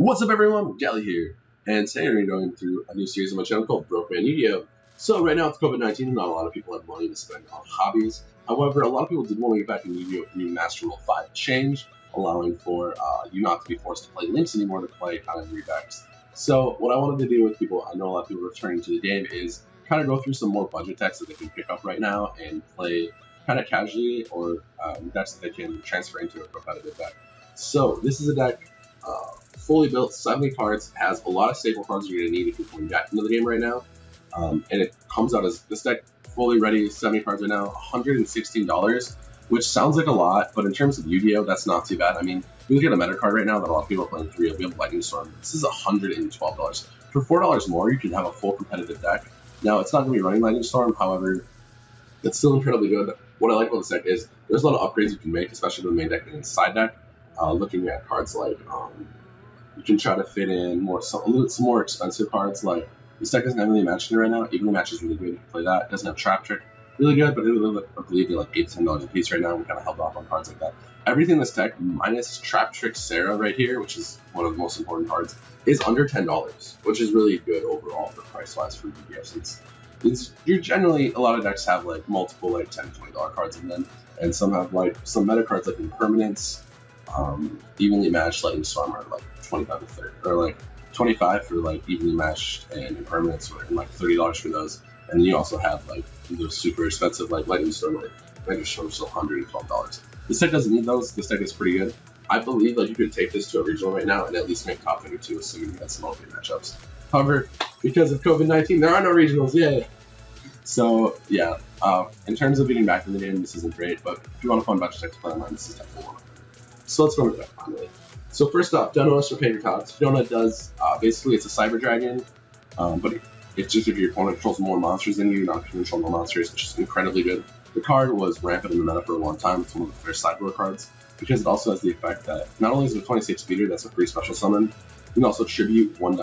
What's up everyone, Jelly here, and today we're going through a new series on my channel called Broke Man Yugioh. So right now it's COVID-19, not a lot of people have money to spend on hobbies. However, a lot of people did want to get back in Yugioh with new Master Rule 5 change, allowing for you not to be forced to play links anymore, to play kind of redecks. So what I wanted to do with people, I know a lot of people returning to the game, is kind of go through some more budget decks that they can pick up right now and play kind of casually, or decks that they can transfer into a competitive deck. So this is a deck fully built, 70 cards, has a lot of staple cards you're going to need if you're coming back into the game right now. And it comes out as this deck fully ready, 70 cards right now, $116, which sounds like a lot, but in terms of Yu-Gi-Oh, that's not too bad. I mean, you look at a meta card right now that a lot of people are playing 3 of, we have Lightning Storm. This is $112. For $4 more, you can have a full competitive deck. Now, it's not going to be running Lightning Storm, however, it's still incredibly good. What I like about this deck is there's a lot of upgrades you can make, especially with the main deck and side deck. Looking at cards like, you can try to fit in some more expensive cards. Like, this deck doesn't have really match in it right now. Even the match is really good. You can play that. It doesn't have Traptrix, really good, but I believe they're like $8 to $10 a piece right now. We kind of held off on cards like that. Everything in this deck, minus Traptrix Sarah right here, which is one of the most important cards, is under $10, which is really good overall for price-wise for Yu-Gi-Oh! Since you're generally, a lot of decks have like multiple like $10, $20 cards in them, and some have like some meta cards like Impermanence, evenly matched Lightning Storm are like 25 to 30, or like 25 for like evenly matched and Impermanence, and like $30 for those. And you also have like those super expensive like Lightning Storm, like Lightning Storm is still $112. This deck doesn't need those. This deck is pretty good. I believe like you could take this to a regional right now and at least make top 32, assuming you have some open matchups. However, because of COVID-19, there are no regionals yet. So yeah, in terms of getting back in the game, this isn't great, but if you want a fun bunch of decks to play online, this is definitely one of them. So let's go into that finally. So first off, Donut or Pankratops. Donut does, basically it's a Cyber Dragon, but it's just if your opponent controls more monsters than you, not control more monsters, which is incredibly good. The card was rampant in the meta for a long time. It's one of the first sideboard cards, because it also has the effect that not only is it a 26 speeder, that's a free special summon, you can also tribute one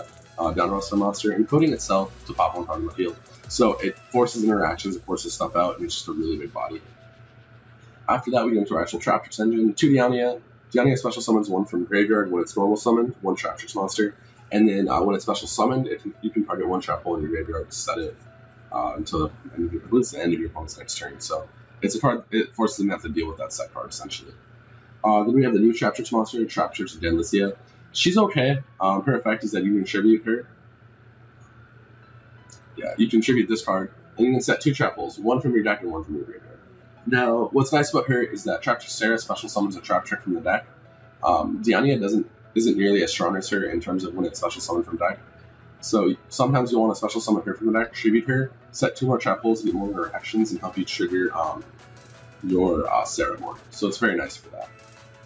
down roster monster, encoding itself to pop one card on the field. So it forces interactions, it forces stuff out, and it's just a really big body. After that, we go into our actual Traptrix engine. 2 Diania. Diania special summons one from graveyard when it's normal summoned, one Traptrix monster, and then when it's special summoned, you can target one trap hole in your graveyard to set it until the end of your opponent's next turn. So it's a card, it forces them to have to deal with that set card essentially. Then we have the new Traptrix monster, Traptrix Decklist. She's okay. Her effect is that you can tribute her. Yeah, you can tribute this card, and you can set 2 trap holes, one from your deck and one from your graveyard. Now, what's nice about her is that Traptrix Sarah special summons a Traptrix from the deck. Diania isn't nearly as strong as her in terms of when it's special summoned from deck. So sometimes you'll want to special summon her from the deck, tribute her, set 2 more trap holes, get more interactions, and help you trigger your Sarah more. So it's very nice for that.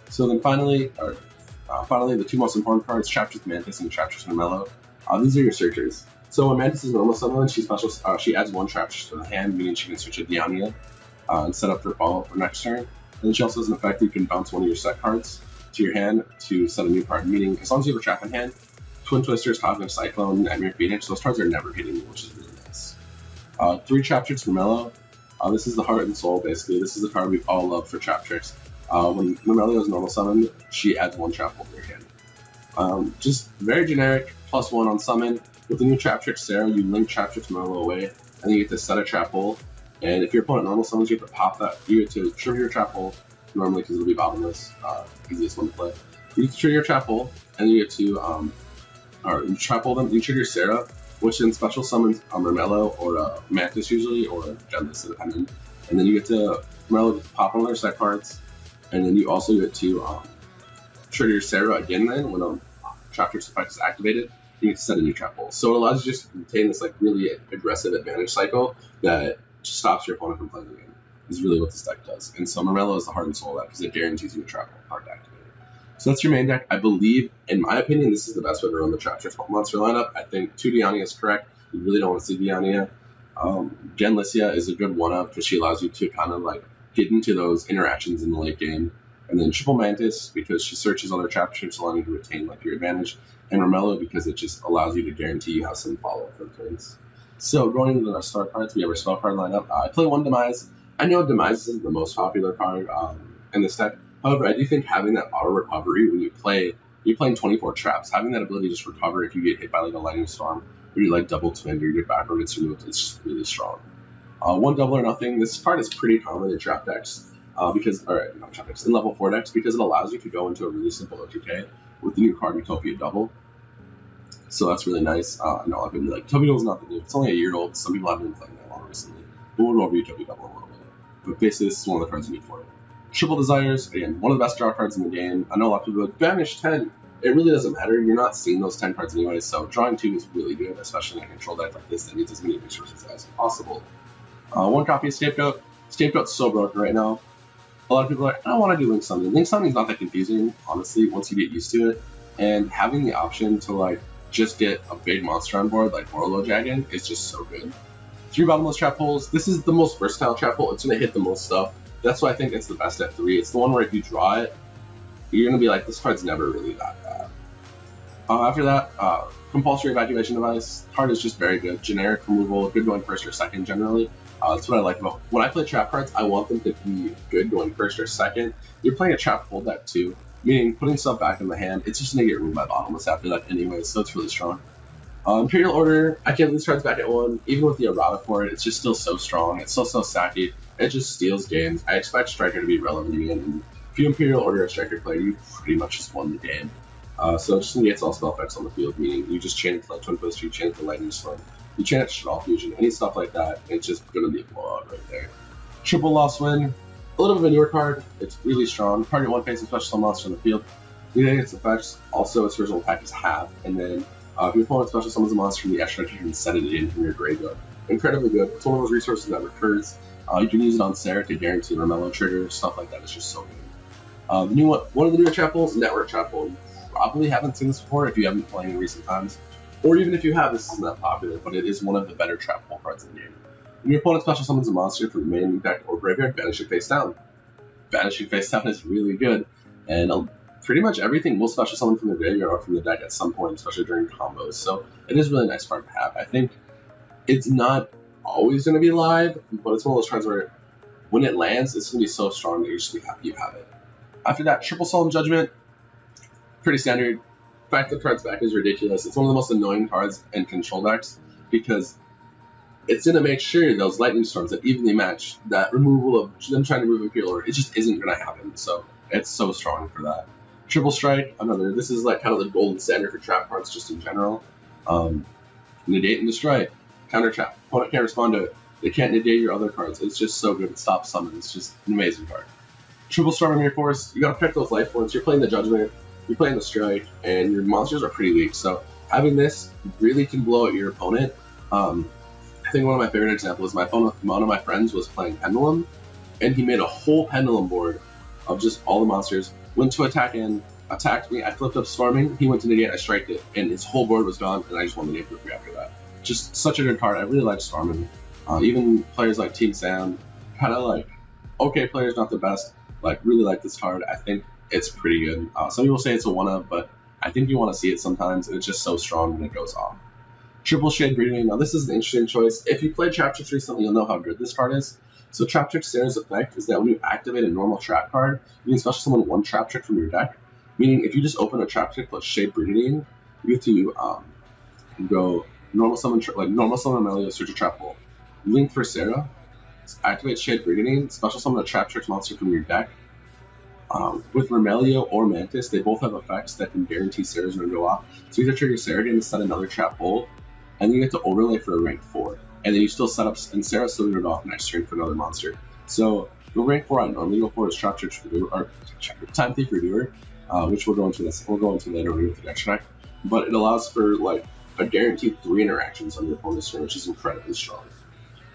So then finally, the 2 most important cards, Traptrix Mantis and Traptrix Mermello. These are your searchers. So when Mantis is normal summoned, she adds 1 Traptrix to the hand, meaning she can switch a Diania and set up for follow-up for next turn. And then she also has an effect that you can bounce one of your set cards to your hand to set a new card, meaning as long as you have a trap in hand, Twin Twisters, Cosmic Cyclone, Nightmare Phoenix, those cards are never hitting you, which is really nice. 3 Traptrix Mermello. This is the heart and soul, basically. This is the card we've all loved for Traptrix. When Mermello is normal summoned, she adds 1 trap hole to your hand. Just very generic, +1 on summon. With the new Traptrix Sarah, you link Traptrix Mermello away, and then you get to set a trap hole. And if your opponent normal summons, you have to pop that. You get to trigger your trap hole, normally because it'll be bottomless, easiest one to play. You get to trigger your trap hole, and you get to, you trap hole them, you trigger Sarah, which then special summons a Mermello or a Mantis usually, or a Decklist depending. And then you get to, Mermello gets to pop one of their set cards, and then you also get to trigger Sarah again then, when a Traptrix effect is activated, you get to set a new trap hole. So it allows you just to maintain this like really aggressive advantage cycle that stops your opponent from playing the game, is really what this deck does. And so Mermello is the heart and soul of that, because it guarantees you a trap card activated. So that's your main deck. I believe, in my opinion, this is the best way to run the Traptrix monster lineup. I think 2 Diania is correct. You really don't want to see Diania. Decklist is a good one-up, because she allows you to kind of like get into those interactions in the late game. And then Triple Mantis, because she searches other Traptrix, allowing you to retain like your advantage. And Mermello, because it just allows you to guarantee you have some follow-up for turns. So going into our star cards, we have our spell card lineup. I play 1 Demise. I know Demise isn't the most popular card in this deck. However, I do think having that auto recovery when you play You're playing 24 traps. Having that ability to just recover if you get hit by like a lightning storm, or you like double twin, or your back row gets removed, it's just really strong. One double or nothing. This card is pretty common in trap decks not trap decks, in level 4 decks because it allows you to go into a really simple OTK with the new card Utopia double. So that's really nice. I know I've been like, Utopia double is not the new. It's only a year old. Some people haven't been playing that long recently. But we'll go over Utopia double in a little bit. But basically, this is one of the cards you need for it. Triple Desires, again, one of the best draw cards in the game. I know a lot of people like, banish 10. It really doesn't matter. You're not seeing those 10 cards anyway, so drawing 2 is really good, especially in a control deck like this that needs as many resources as possible. One copy of Scapegoat. Scapegoat's so broken right now. A lot of people are like, I don't want to do Link Summoning. Link Summoning is not that confusing, honestly, once you get used to it. And having the option to like just get a big monster on board like Morlo Dragon is just so good. 3 bottomless trap holes. This is the most versatile trap hole. It's going to hit the most stuff. That's why I think it's the best at 3. It's the one where if you draw it, you're going to be like, this card's never really that bad. After that, compulsory evacuation device. Card is just very good. Generic removal, good going first or second generally. That's what I like about when I play trap cards. I want them to be good going first or second. You're playing a trap hold deck too, meaning putting stuff back in the hand. It's just gonna get removed by bottomless after that anyway, so it's really strong. Imperial Order, I can't lose cards back at 1. Even with the errata for it, it's just still so strong. It's still so stacky. It just steals games. I expect Striker to be relevant again. And if you Imperial Order a Striker player, you pretty much just won the game. So it just negates all spell effects on the field, meaning you just chain it for like Twin Twister, you chain it for Lightning Storm, you chain it to Straw Fusion, any stuff like that. It's just going to be a blowout right there. Triple Loss Win, a little bit of a newer card. It's really strong. Target one face and special summon monster on the field. Negating its effects. Also, its original attack is half, and then if your opponent special summons a monster from the extra, you can set it in from your graveyard. Incredibly good. It's one of those resources that recurs. You can use it on Sarah to guarantee Ramello trigger, stuff like that. It's just so good. The new one of the newer trap holes, Network Trap Hole. You probably haven't seen this before if you haven't been playing in recent times, or even if you have, this isn't that popular, but it is one of the better trap hole cards in the game. When your opponent special summons a monster from the main deck or graveyard, banish it face down. Banishing face down is really good, and pretty much everything will special summon from the graveyard or from the deck at some point, especially during combos. So it is really a nice card to have. I think it's not always going to be live, but it's one of those cards where when it lands, it's going to be so strong that you're just going to be happy you have it. After that, Triple Solemn Judgment, pretty standard. The fact that the card's back is ridiculous. It's one of the most annoying cards in control decks because it's going to make sure those lightning storms that evenly match that removal of them trying to move Imperial Order, it just isn't going to happen. So it's so strong for that. Triple Strike, another. This is like kind of the golden standard for trap cards just in general. Negate and destroy. Counter trap. Opponent can't respond to it. They can't negate your other cards. It's just so good. It stops summon. It's just an amazing card. Triple Storm in your force. You gotta protect those life points. You're playing the Judgment. You're playing the Strike, and your monsters are pretty weak. So having this really can blow at your opponent. I think one of my favorite examples is one of my friends was playing Pendulum, and he made a whole Pendulum board of just all the monsters. Went to attack in, attacked me. I flipped up Storming. He went to negate. I striked it, and his whole board was gone, and I just won the game for free after that. Just such a good card. I really like Storming. Even players like Team Sam, kind of like okay players, not the best. Like really like this card. I think it's pretty good. Some people say it's a one-up, but I think you want to see it sometimes, and it's just so strong when it goes off. Triple Shade Breeding. Now this is an interesting choice. If you played Traptrix recently, you'll know how good this card is. So Traptrix Sarah's effect is that when you activate a normal trap card, you can special summon one Traptrix from your deck. Meaning if you just open a Traptrix plus Shade Breeding, you get to go normal summon Amelia, search a trap hole. Link for Sarah, activate Shade Breeding, special summon a Traptrix monster from your deck. With Ramelio or Mantis, they both have effects that can guarantee Sarah's going to go off. So you either trigger Sarah again to set another trap hole, and then you get to overlay for a rank 4. And then you still set up, and Sarah still going to go off next turn for another monster. So the rank 4 I normally go for is Traptrix or Time Thief Redoer, which we'll go into later with the next deck. But it allows for like a guaranteed 3 interactions on your opponent's turn, which is incredibly strong.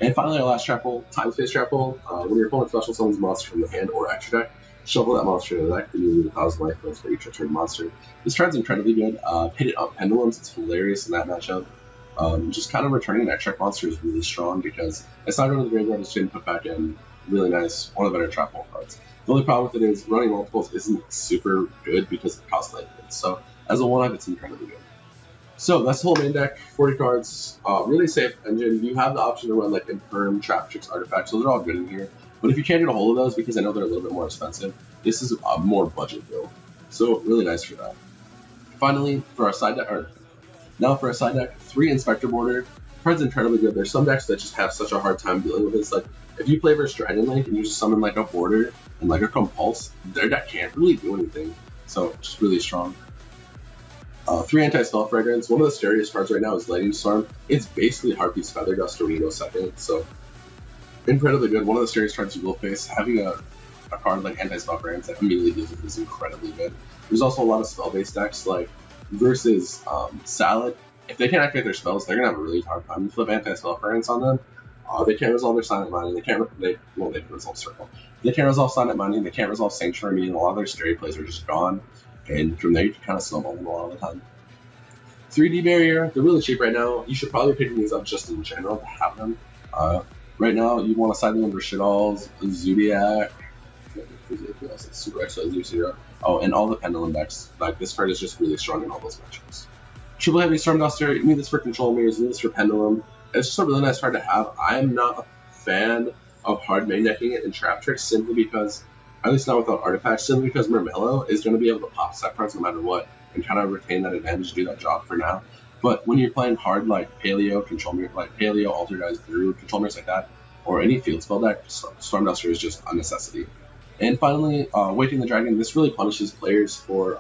And finally, our last trap hole, Time Space Trap Hole. When your opponent special summons a monster from the hand or extra deck, shuffle that monster to the deck, then you lose 1,000 life points for each return monster. This card's incredibly good. Hit it up Pendulums, it's hilarious in that matchup. Just kind of returning an extra monster is really strong because it's not going to the graveyard, it's getting put back in. Really nice, one of the better trap hole cards. The only problem with it is running multiples isn't super good because it costs life points. So as a one-up, it's incredibly good. So that's the whole main deck, 40 cards, really safe engine. You have the option to run like Infirm, Traptrix, Artifacts, those are all good in here. But if you can't get a hold of those, because I know they're a little bit more expensive, this is a more budget build. So really nice for that. Finally, for our side deck, now for our side deck, 3 Inspector Border. Card's incredibly good. There's some decks that just have such a hard time dealing with this. Like, if you play versus Dragon Link and you just summon like a Border and like a Compulse, their deck can't really do anything. So, just really strong. 3 Anti-Spell Fragrance. One of the scariest cards right now is Lightning Storm. It's basically Harpy's Feather Dust or Nino second, so incredibly good. One of the scariest cards you will face. Having a card like Anti-Spell Fragrance that immediately deals with is incredibly good. There's also a lot of spell-based decks like versus Salad. If they can't activate their spells, they're gonna have a really hard time. You flip Anti-Spell Fragrance on them, they can't resolve their Silent Mining. They can resolve Circle. They can't resolve Silent Mining. They can't resolve Sanctuary. Meaning a lot of their scary plays are just gone. And from there, you can kind of snowball them a lot of the time. 3D Barrier, they're really cheap right now. You should probably pick these up just in general to have them. Right now, you want to side them under Shitals, Zodiac, Super Exile, Zero. Oh, and all the Pendulum decks. Like, this card is just really strong in all those matchups. Triple Heavy Stormduster, you need this for Control Mirrors, you need this for Pendulum. It's just a really nice card to have. I'm not a fan of hard main decking it in Traptrix simply because, at least not without artifacts, simply because Mermello is going to be able to pop set cards no matter what and kind of retain that advantage to do that job for now. But when you're playing hard like Paleo, Control Mirror, like Paleo, Alter Guys, Brew, Control Mirrors like that, or any field spell deck, Stormduster is just a necessity. And finally, Waking the Dragon, this really punishes players for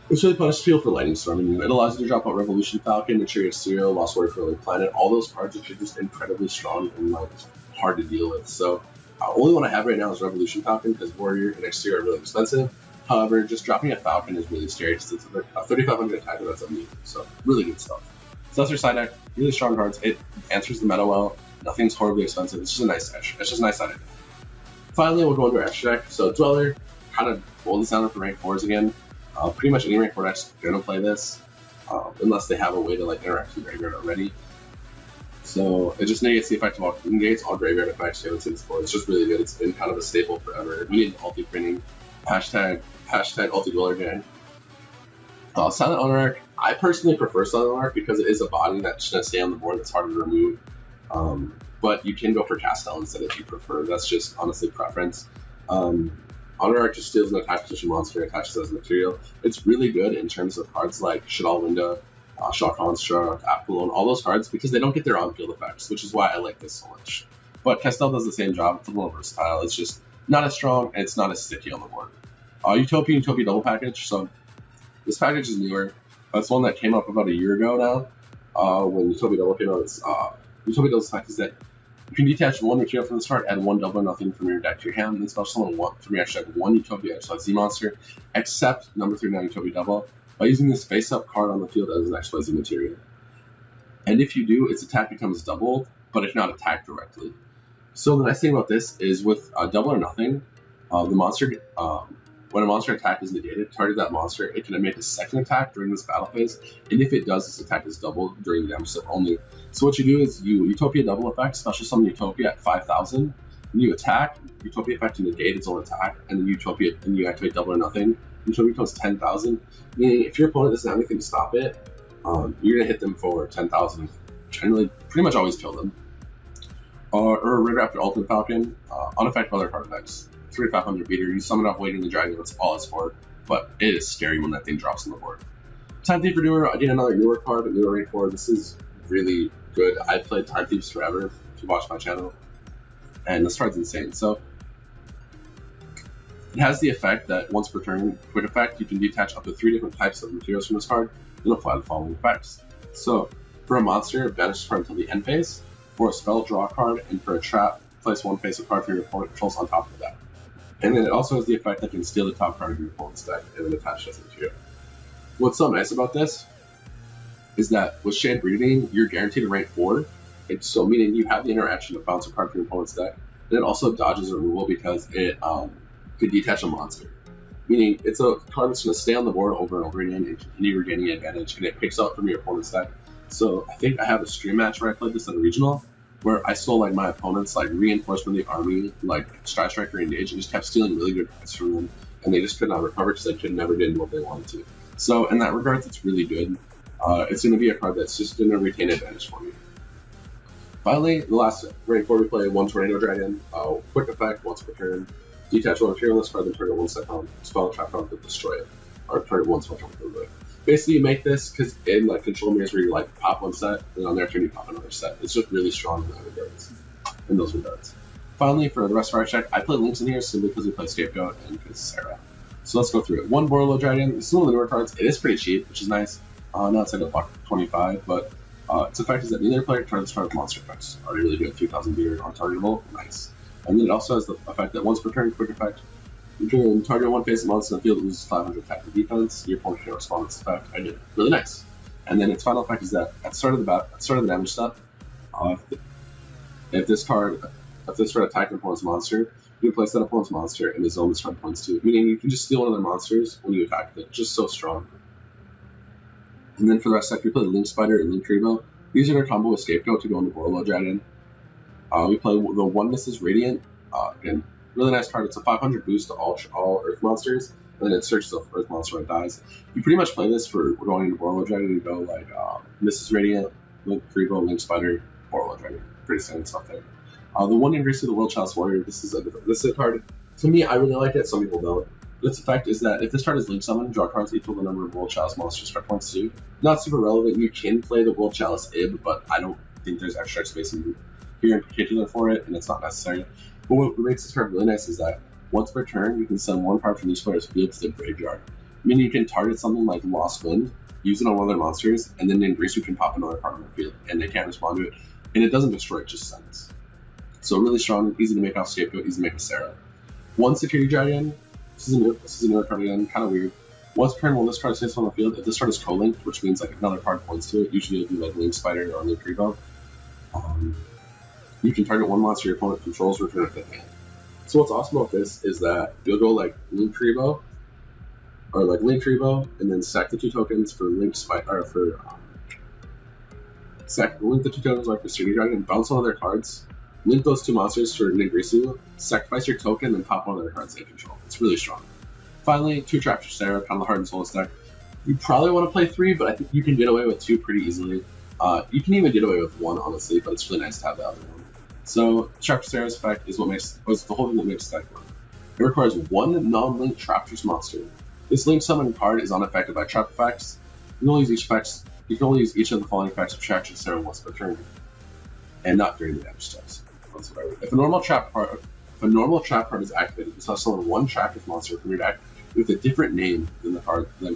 people for Lightning Storming. It allows you to drop out Revolution Falcon, Materia Serial, Lost Warrior for Early Planet, all those cards which are just incredibly strong and like hard to deal with. So only one I have right now is Revolution Falcon because Warrior and Exterior are really expensive. However, just dropping a Falcon is really scary because it's a 3,500 attack, that's amazing. So really good stuff. So that's your side deck. Really strong cards. It answers the meta well. Nothing's horribly expensive. It's just a nice edge. It's just a nice side deck. Finally, we'll go into our extra deck. So Dweller, kind of roll this down for rank 4s again. Pretty much any rank 4 deck's gonna play this, unless they have a way to like interact with the graveyard already. So it just negates the effect of all negates all graveyard effects you haven't seen before. It's just really good. It's been kind of a staple forever. We need ulti printing. Hashtag ulti Dweller gang. Silent Monarch. I personally prefer Silent Monarch because it is a body that's gonna stay on the board that's hard to remove. But you can go for Castel instead if you prefer. That's just honestly preference. Monarch just steals an attack position monster and attaches as material. It's really good in terms of cards like Shadal Winda, Shaw Construct, Apollo, all those cards because they don't get their on-field effects, which is why I like this so much. But Castel does the same job. It's a little versatile. It's just not as strong and it's not as sticky on the board. Utopia double package. So this package is newer. It's one that came up about a year ago now. When Utopia double came out, Utopia double's effect is that you can detach 1 material from the start, add 1 double or nothing from your deck to your hand, and special summon from your extra deck 1 Utopia XYZ monster, except number 39 Utopia double, by using this face-up card on the field as an XYZ material. And if you do, its attack becomes doubled, but if not attacked directly. So the nice thing about this is with double or nothing, the monster, when a monster attack is negated, target that monster, it can make a second attack during this battle phase, and if it does, this attack is doubled during the damage step only. So what you do is you Utopia double effect, special summon Utopia at 5,000, and you attack, Utopia effect to negate its own attack, and then Utopia, and you activate double or nothing. Utopia becomes 10,000, meaning if your opponent doesn't have anything to stop it, you're gonna hit them for 10,000, generally pretty much always kill them. Or Raptor Ultimate Falcon, unaffected by other card effects. 3,500 beater, you summon off Waiting the Dragon, that's all it's for, but it is scary when that thing drops on the board. Time Thief for newer, again another newer card, but newer rank 4. This is really good. I played Time Thieves forever, if you watch my channel, and this card's insane. So it has the effect that once per turn, quick effect, you can detach up to 3 different types of materials from this card and apply the following effects. So for a monster, banish this card until the end phase. For a spell, draw a card, and for a trap, place 1 face-up card from your opponent controls on top of that. And then it also has the effect that can steal the top card of your opponent's deck and then attach it as a material. What's so nice about this is that with Shade Breeding, you're guaranteed a rank 4. It's so meaning you have the interaction to bounce a card from your opponent's deck, and it also dodges removal because it could detach a monster. Meaning it's a card that's going to stay on the board over and over again and continue regaining advantage, and it picks up from your opponent's deck. So I think I have a stream match where I played this in a regional, where I stole like my opponent's like reinforcement of the army, like Strike Striker Engage, and just kept stealing really good cards from them, and they just could not recover because they could never get what they wanted to. So in that regards, it's really good. It's going to be a card that's just going to retain advantage for me. Finally, the last rank 4 we play, 1 Tornado Dragon, quick effect, once per turn, detach 1 material on this card, then turn it 1 step on, spell and trap on to destroy it. or target one switch on the field. Basically, you make this because in like control mirrors where you like pop one set, and on their turn you pop another set. It's just really strong in those regards. Finally, for the rest of our check, I play Lynx in here simply because we play Scapegoat and because Sarah. So let's go through it. One Borlo Dragon. This is one of the newer cards. It is pretty cheap, which is nice. Now it's like $1.25, but its effect is that neither player targets monster effects. Already really good. 3,000 beer on targetable. Nice. And then it also has the effect that once per turn, quick effect. You can target one face monster in the field, loses 500 attack and defense. Your opponent can respond to this effect. I did. Really nice. And then its final effect is that at the start of the damage step, if this card attacked an opponent's monster, you can place that opponent's monster and the zone destroy points too. Meaning you can just steal one of their monsters when you attack it. Just so strong. And then for the rest of the deck, we play Link Spider and Link Treebo. Using our combo with Scapegoat to go into Borlo Dragon. We play the One Misses Radiant. Again, really nice card. It's a 500 boost to all Earth monsters, and then it searches the Earth monster when it dies. You pretty much play this for going into Borlo Dragon. You go like Misses Radiant, Link Treebo, Link Spider, Borlo Dragon. Pretty standard stuff there. The one increase to the Will Chalice Warrior. This is a card. To me, I really like it. Some people don't. Its effect is that if this card is Link Summon, draw cards equal to the number of Will Chalice monsters strike points too. Not super relevant. You can play the Will Chalice Ib, but I don't think there's extra space in here in particular for it, and it's not necessary. But what makes this card really nice is that once per turn, you can send one card from each player's field to the graveyard. Meaning you can target something like Lost Wind, use it on one of their monsters, and then in Grease you can pop another card on the field, and they can't respond to it. And it doesn't destroy, it just sends. So really strong, easy to make off Scapegoat, easy to make a Sarah. One Security Dragon. This is a newer card again, kind of weird. Once per turn, when this card sits on the field, if this card is co-linked, which means like another card points to it, usually it'll be like Link Spider or Link Treebo, you can target one monster your opponent controls, return it to the hand. So what's awesome about this is that you'll go like Link Treebo, and then sack the 2 tokens for Link Spider, or for link the 2 tokens like for Security Dragon, bounce one of their cards, link those 2 monsters for Nigrisu, sacrifice your token, and pop one of their cards they control. It's really strong. Finally, 2 Traptrix Sarah, kind of the heart and soul deck. You probably want to play 3, but I think you can get away with 2 pretty easily. You can even get away with 1, honestly, but it's really nice to have the other one. So, Traptrix Sarah's effect is the whole thing that makes the deck work. It requires 1 non-linked Traptrix monster. This Link Summon card is unaffected by trap effects. You can only use each of the following effects of Traptrix Sarah once per turn, and not during the damage steps. If a normal trap card is activated, you must summon 1 Traptrix monster from your deck with a different name than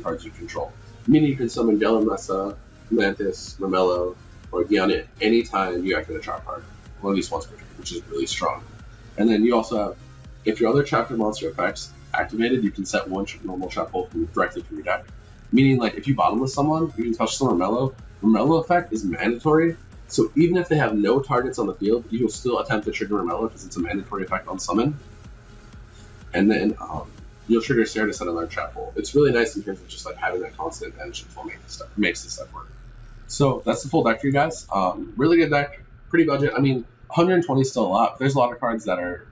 cards you control. Meaning you can summon Galamessa, Mantis, Mamelo, or Gianni anytime you activate a trap card, or at least once per turn, which is really strong. And then you also have, if your other Traptrix monster effects activated, you can set 1 normal trap hole directly from your deck. Meaning, like if you bottomless someone, you can special summon Mamelo. Mamelo effect is mandatory. So even if they have no targets on the field, you will still attempt to trigger Remella because it's a mandatory effect on summon. And then you'll trigger Sarah to set another trap hole. It's really nice in terms of just like having that constant advantage until makes this stuff work. So that's the full deck for you guys. Really good deck, pretty budget. I mean, 120 is still a lot. But there's a lot of cards that are,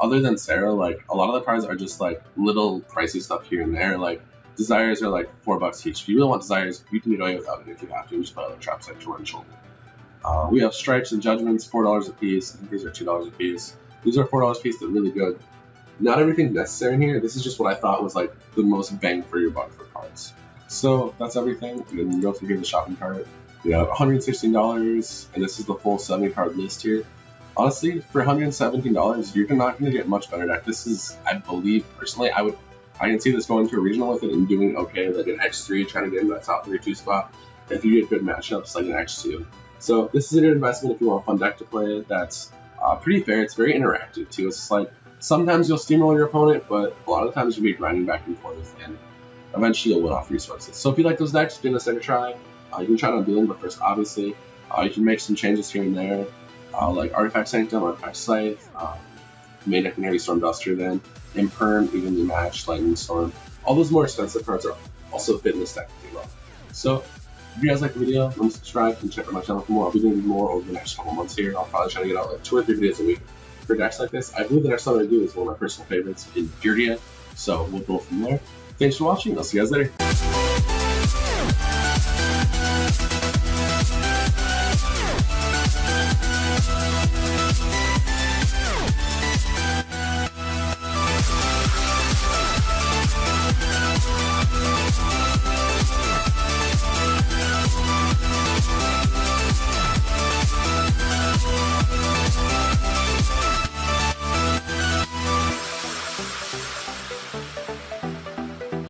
other than Sarah, like a lot of the cards are just like little pricey stuff here and there. Like Desires are like $4 each. If you really want Desires, you can get away without it if you have to. You just buy other traps like Torrential. We have Stripes and Judgments, $4 a piece. I think these are $2 a piece. These are $4 a piece. They're really good. Not everything's necessary in here. This is just what I thought was like the most bang for your buck for cards. So that's everything. And then you go through the shopping cart. You have $116, and this is the full 70 card list here. Honestly, for $117, you're not going to get much better deck. This is, I believe, personally, I can see this going to a regional with it and doing okay, like an X3, trying to get into that top 32 spot. If you get good matchups, like an X2. So this is a good investment if you want a fun deck to play. That's pretty fair. It's very interactive too. It's like sometimes you'll steamroll your opponent, but a lot of times you'll be grinding back and forth, and eventually you'll win off resources. So if you like those decks, give us a try. You can try it on Dealing, but first, obviously, you can make some changes here and there, like Artifact Sanctum, Artifact Scythe, main deck Canary Storm Duster, then Imperm, Evenly Matched, Lightning Storm. All those more expensive cards are also fit in this deck pretty well. So if you guys like the video, remember to subscribe and check out my channel for more. I'll be doing more over the next couple months here. I'll probably try to get out like 2 or 3 videos a week for decks like this. I believe the next one I do is one of my personal favorites in Yugioh, so we'll go from there. Thanks for watching. I'll see you guys later.